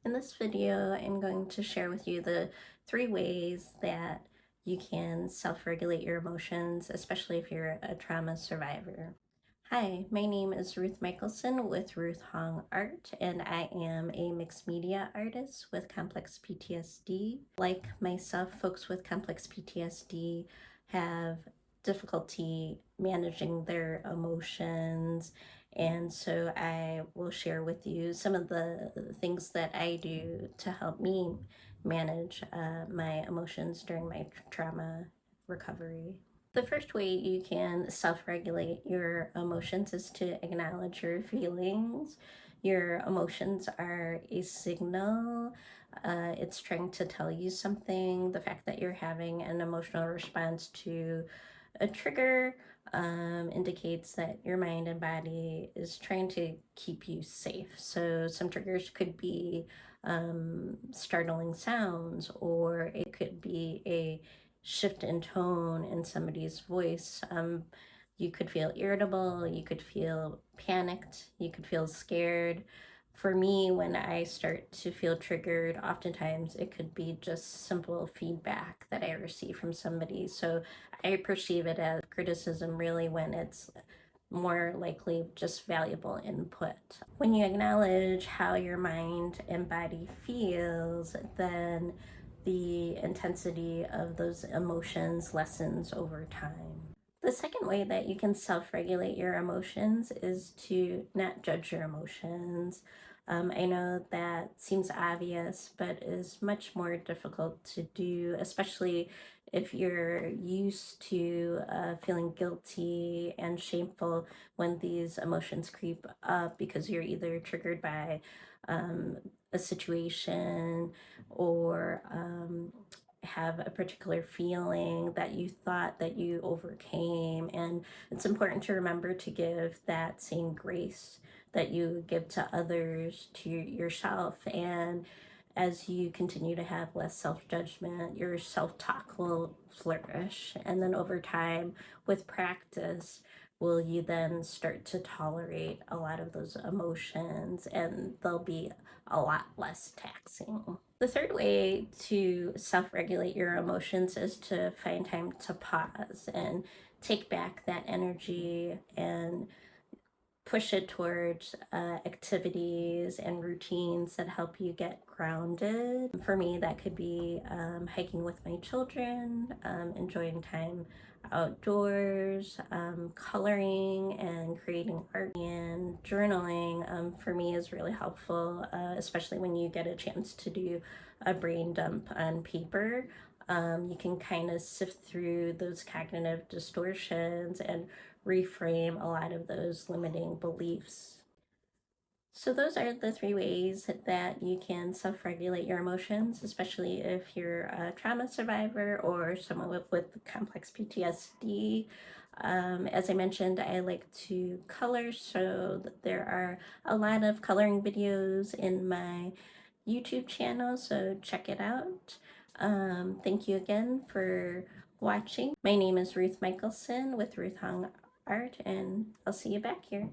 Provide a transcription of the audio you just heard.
In this video, I'm going to share with you the 3 ways that you can self-regulate your emotions, especially if you're a trauma survivor. Hi, my name is Ruth Michalsen with Ruth Hong Art, and I am a mixed media artist with complex PTSD. Like myself, folks with complex PTSD have difficulty managing their emotions, and so I will share with you some of the things that I do to help me manage my emotions during my trauma recovery. The first way you can self-regulate your emotions is to acknowledge your feelings. Your emotions are a signal. It's trying to tell you something. The fact that you're having an emotional response to a trigger indicates that your mind and body is trying to keep you safe. So some triggers could be startling sounds, or it could be a shift in tone in somebody's voice. You could feel irritable, you could feel panicked, you could feel scared. For me, when I start to feel triggered, oftentimes it could be just simple feedback that I receive from somebody. So I perceive it as criticism really when it's more likely just valuable input. When you acknowledge how your mind and body feels, then the intensity of those emotions lessens over time. The second way that you can self-regulate your emotions is to not judge your emotions. I know that seems obvious, but is much more difficult to do, especially if you're used to feeling guilty and shameful when these emotions creep up because you're either triggered by a situation or have a particular feeling that you thought that you overcame. And it's important to remember to give that same grace that you give to others to yourself. And as you continue to have less self-judgment, your self-talk will flourish. And then over time, with practice, will you then start to tolerate a lot of those emotions, and they'll be a lot less taxing. The third way to self-regulate your emotions is to find time to pause and take back that energy and push it towards activities and routines that help you get grounded. For me, that could be hiking with my children, enjoying time outdoors, coloring and creating art, and journaling for me is really helpful, especially when you get a chance to do a brain dump on paper. You can kind of sift through those cognitive distortions and reframe a lot of those limiting beliefs. So those are the 3 ways that you can self-regulate your emotions, especially if you're a trauma survivor or someone with complex PTSD. As I mentioned, I like to color, so there are a lot of coloring videos in my YouTube channel, so check it out. Thank you again for watching. My name is Ruth Michalsen with Ruth Hong Art, and I'll see you back here.